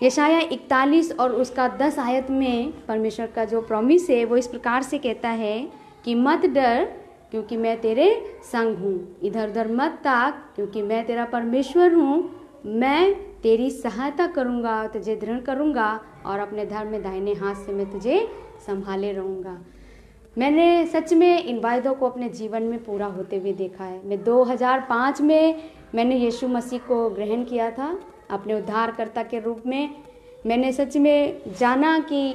यशाया 41 और उसका 10 आयत में परमेश्वर का जो प्रॉमिस है वो इस प्रकार से कहता है कि मत डर क्योंकि मैं तेरे संग हूँ, इधर उधर मत ताक क्योंकि मैं तेरा परमेश्वर हूँ, मैं तेरी सहायता करूँगा, तुझे दृढ़ करूँगा और अपने धर्म में दाहिने हाथ से मैं तुझे संभाले रहूँगा। मैंने सच में इन वायदों को अपने जीवन में पूरा होते हुए देखा है। मैं 2005 में मैंने यीशु मसीह को ग्रहण किया था अपने उद्धारकर्ता के रूप में। मैंने सच में जाना कि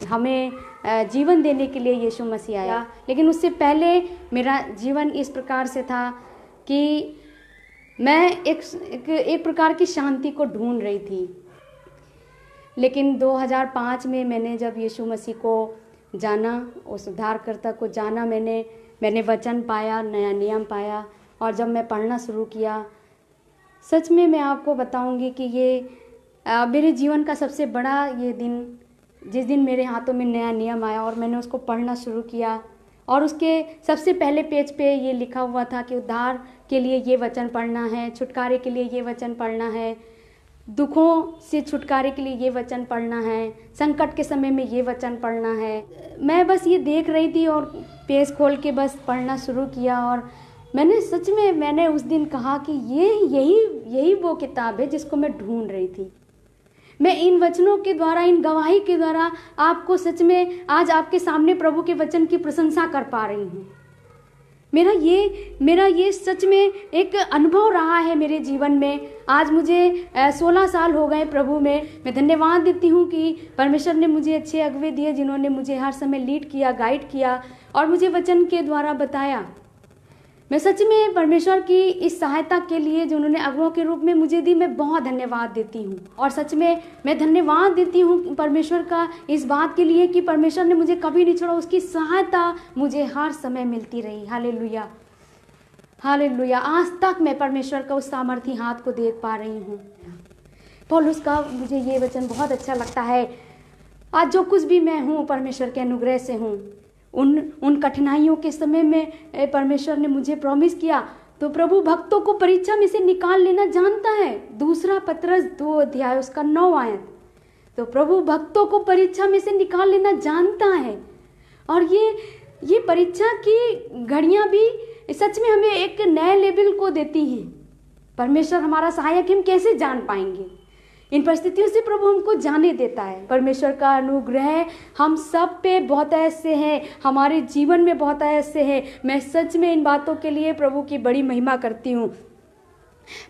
हमें जीवन देने के लिए यीशु मसीह आया, लेकिन उससे पहले मेरा जीवन इस प्रकार से था कि मैं एक प्रकार की शांति को ढूंढ रही थी। लेकिन 2005 में मैंने जब यीशु मसीह को जाना, उस उद्धारकर्ता को जाना, मैंने वचन पाया, नया नियम पाया और जब मैं पढ़ना शुरू किया, सच में मैं आपको बताऊंगी कि ये मेरे जीवन का सबसे बड़ा ये दिन, जिस दिन मेरे हाथों में नया नियम आया और मैंने उसको पढ़ना शुरू किया और उसके सबसे पहले पेज पे ये लिखा हुआ था कि उद्धार के लिए ये वचन पढ़ना है, छुटकारे के लिए ये वचन पढ़ना है, दुखों से छुटकारे के लिए ये वचन पढ़ना है, संकट के समय में ये वचन पढ़ना है। मैं बस ये देख रही थी और पेज खोल के बस पढ़ना शुरू किया और मैंने उस दिन कहा कि यही वो किताब है जिसको मैं ढूंढ रही थी। मैं इन वचनों के द्वारा, इन गवाही के द्वारा आपको सच में आज आपके सामने प्रभु के वचन की प्रशंसा कर पा रही हूँ। मेरा ये सच में एक अनुभव रहा है मेरे जीवन में। आज मुझे 16 साल हो गए प्रभु में। मैं धन्यवाद देती हूँ कि परमेश्वर ने मुझे अच्छे अगुवे दिए जिन्होंने मुझे हर समय लीड किया, गाइड किया और मुझे वचन के द्वारा बताया। मैं सच में परमेश्वर की इस सहायता के लिए जो उन्होंने अगुओं के रूप में मुझे दी, मैं बहुत धन्यवाद देती हूँ। और सच में मैं धन्यवाद देती हूँ परमेश्वर का इस बात के लिए कि परमेश्वर ने मुझे कभी नहीं छोड़ा, उसकी सहायता मुझे हर समय मिलती रही। Hallelujah, hallelujah. आज तक मैं परमेश्वर का उस सामर्थी हाथ को देख पा रही हूँ। पौलुस का मुझे ये वचन बहुत अच्छा लगता है, आज जो कुछ भी मैं हूँ परमेश्वर के अनुग्रह से हूँ। उन कठिनाइयों के समय में परमेश्वर ने मुझे प्रॉमिस किया, तो प्रभु भक्तों को परीक्षा में से निकाल लेना जानता है। दूसरा पत्रस 2 अध्याय उसका 9 आयत। तो प्रभु भक्तों को परीक्षा में से निकाल लेना जानता है। और ये परीक्षा की घड़ियां भी सच में हमें एक नए लेवल को देती हैं। परमेश्वर हमारा सहायक, हम कैसे जान पाएंगे? इन परिस्थितियों से प्रभु हमको जाने देता है। परमेश्वर का अनुग्रह हम सब पे बहुत ऐसे हैं, हमारे जीवन में बहुत ऐसे हैं। मैं सच में इन बातों के लिए प्रभु की बड़ी महिमा करती हूँ।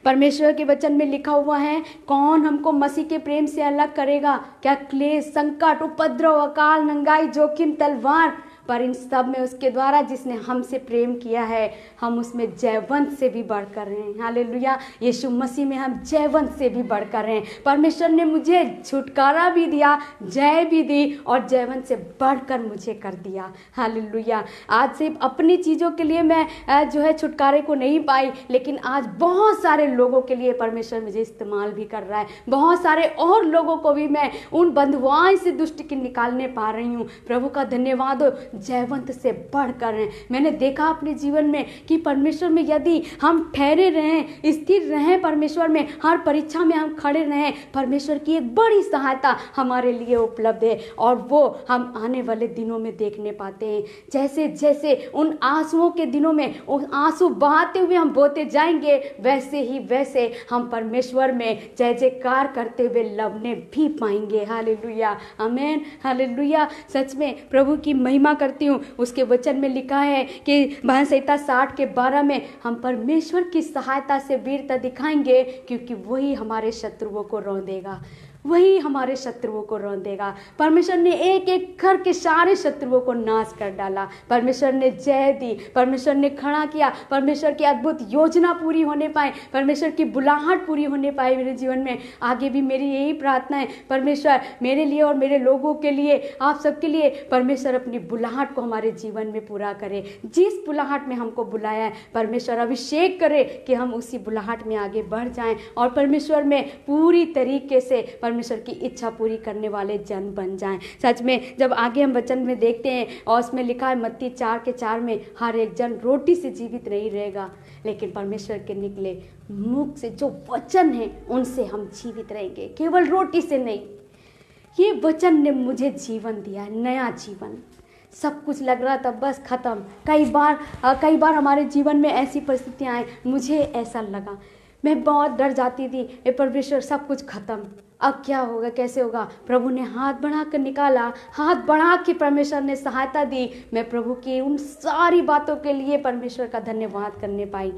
परमेश्वर के वचन में लिखा हुआ है, कौन हमको मसीह के प्रेम से अलग करेगा? क्या क्लेश, संकट, उपद्रव, अकाल, नंगाई, जोखिम, तलवार? पर इन सब में उसके द्वारा जिसने हमसे प्रेम किया है, हम उसमें जयवंत से भी बढ़कर हैं। हालेलुया। यीशु मसीह में हम जयवंत से भी बढ़कर हैं। परमेश्वर ने मुझे छुटकारा भी दिया, जय भी दी और जयवंत से बढ़कर मुझे कर दिया। हालेलुया। आज सिर्फ अपनी चीज़ों के लिए मैं जो है छुटकारे को नहीं पाई, लेकिन आज बहुत सारे लोगों के लिए परमेश्वर मुझे इस्तेमाल भी कर रहा है। बहुत सारे और लोगों को भी मैं उन बंधुआई से दुष्ट की निकालने पा रही हूँ। प्रभु का धन्यवाद हो, जयवंत से बढ़कर हैं। मैंने देखा अपने जीवन में कि परमेश्वर में यदि हम ठहरे रहें, स्थिर रहें, परमेश्वर में हर परीक्षा में हम खड़े रहें, परमेश्वर की एक बड़ी सहायता हमारे लिए उपलब्ध है और वो हम आने वाले दिनों में देखने पाते हैं। जैसे जैसे उन आंसुओं के दिनों में उन आंसू बहाते हुए हम बोते जाएंगे, वैसे ही वैसे हम परमेश्वर में जय जयकार करते हुए लवने भी पाएंगे। हालेलुया, आमीन, हालेलुया। सच में प्रभु की महिमा करती हूँ। उसके वचन में लिखा है कि भजन संहिता 60 के 12 में हम परमेश्वर की सहायता से वीरता दिखाएंगे, क्योंकि वही हमारे शत्रुओं को रौंदेगा, वही हमारे शत्रुओं को रौंदेगा। परमेश्वर ने एक एक करके सारे शत्रुओं को नाश कर डाला। परमेश्वर ने जय दी, परमेश्वर ने खड़ा किया, परमेश्वर की अद्भुत योजना पूरी होने पाए, परमेश्वर की बुलाहट पूरी होने पाए मेरे जीवन में। आगे भी मेरी यही प्रार्थना है, परमेश्वर मेरे लिए और मेरे लोगों के लिए, आप सबके लिए, परमेश्वर अपनी बुलाहट को हमारे जीवन में पूरा करे। जिस बुलाहट में हमको बुलाया है, परमेश्वर अभिषेक करे कि हम उसी बुलाहट में आगे बढ़ जाएं और परमेश्वर में पूरी तरीके से परमेश्वर की इच्छा पूरी करने वाले जन बन जाएं। सच में जब आगे हम वचन में देखते हैं और उसमें लिखा है मत्ती 4 के 4 में, हर एक जन रोटी से जीवित नहीं रहेगा लेकिन परमेश्वर के निकले मुख से जो वचन है उनसे हम जीवित रहेंगे, केवल रोटी से नहीं। ये वचन ने मुझे जीवन दिया, नया जीवन। सब कुछ लग रहा था बस खत्म। कई बार हमारे जीवन में ऐसी परिस्थितियाँ आए, मुझे ऐसा लगा, मैं बहुत डर जाती थी, ए परमेश्वर सब कुछ खत्म, अब क्या होगा, कैसे होगा। प्रभु ने हाथ बढ़ा कर निकाला, हाथ बढ़ा के परमेश्वर ने सहायता दी। मैं प्रभु की उन सारी बातों के लिए परमेश्वर का धन्यवाद करने पाई।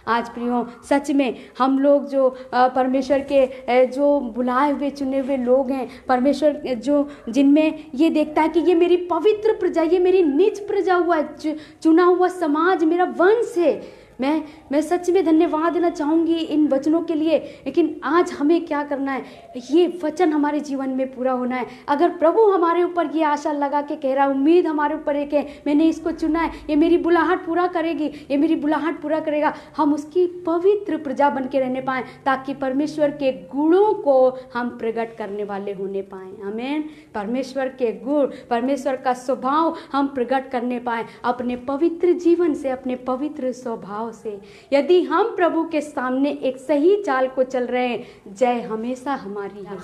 आज प्रियो, सच में हम लोग जो परमेश्वर के जो बुलाए हुए चुने हुए लोग हैं, परमेश्वर जो जिनमें ये देखता है कि ये मेरी पवित्र प्रजा, ये मेरी निज प्रजा हुआ चुना हुआ समाज, मेरा वंश है, मैं सच में धन्यवाद देना चाहूँगी इन वचनों के लिए। लेकिन आज हमें क्या करना है, ये वचन हमारे जीवन में पूरा होना है। अगर प्रभु हमारे ऊपर ये आशा लगा के कह रहा है, उम्मीद हमारे ऊपर एक है, मैंने इसको चुना है, ये मेरी बुलाहट पूरा करेगी, ये मेरी बुलाहट पूरा करेगा, हम उसकी पवित्र प्रजा बन के रहने पाएँ, ताकि परमेश्वर के गुणों को हम प्रकट करने वाले होने पाएँ। आमीन। परमेश्वर के गुण, परमेश्वर का स्वभाव हम प्रकट करने पाएँ अपने पवित्र जीवन से, अपने पवित्र स्वभाव से। यदि हम प्रभु के सामने एक सही चाल को चल रहे हैं, जय हमेशा हमारी है,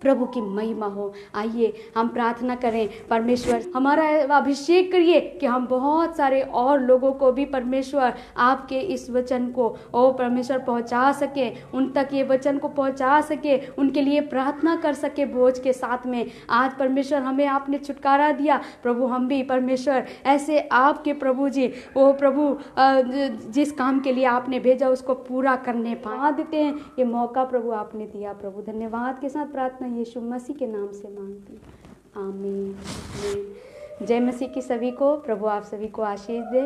प्रभु की महिमा हो। आइए हम प्रार्थना करें, परमेश्वर हमारा अभिषेक करिए कि हम बहुत सारे और लोगों को भी परमेश्वर आपके इस वचन को ओ परमेश्वर पहुंचा सके, उन तक ये वचन को पहुंचा सके, उनके लिए प्रार्थना कर सके बोझ के साथ में। आज परमेश्वर हमें आपने छुटकारा दिया, प्रभु हम भी परमेश्वर ऐसे आपके प्रभु जी, ओ प्रभु जिस काम के लिए आपने भेजा उसको पूरा करने पा देते हैं। ये मौका प्रभु आपने दिया, प्रभु धन्यवाद के साथ प्रार्थना यीशु मसीह के नाम से मांगती हूं। आमीन। जय मसीह की सभी को, प्रभु आप सभी को आशीष दे।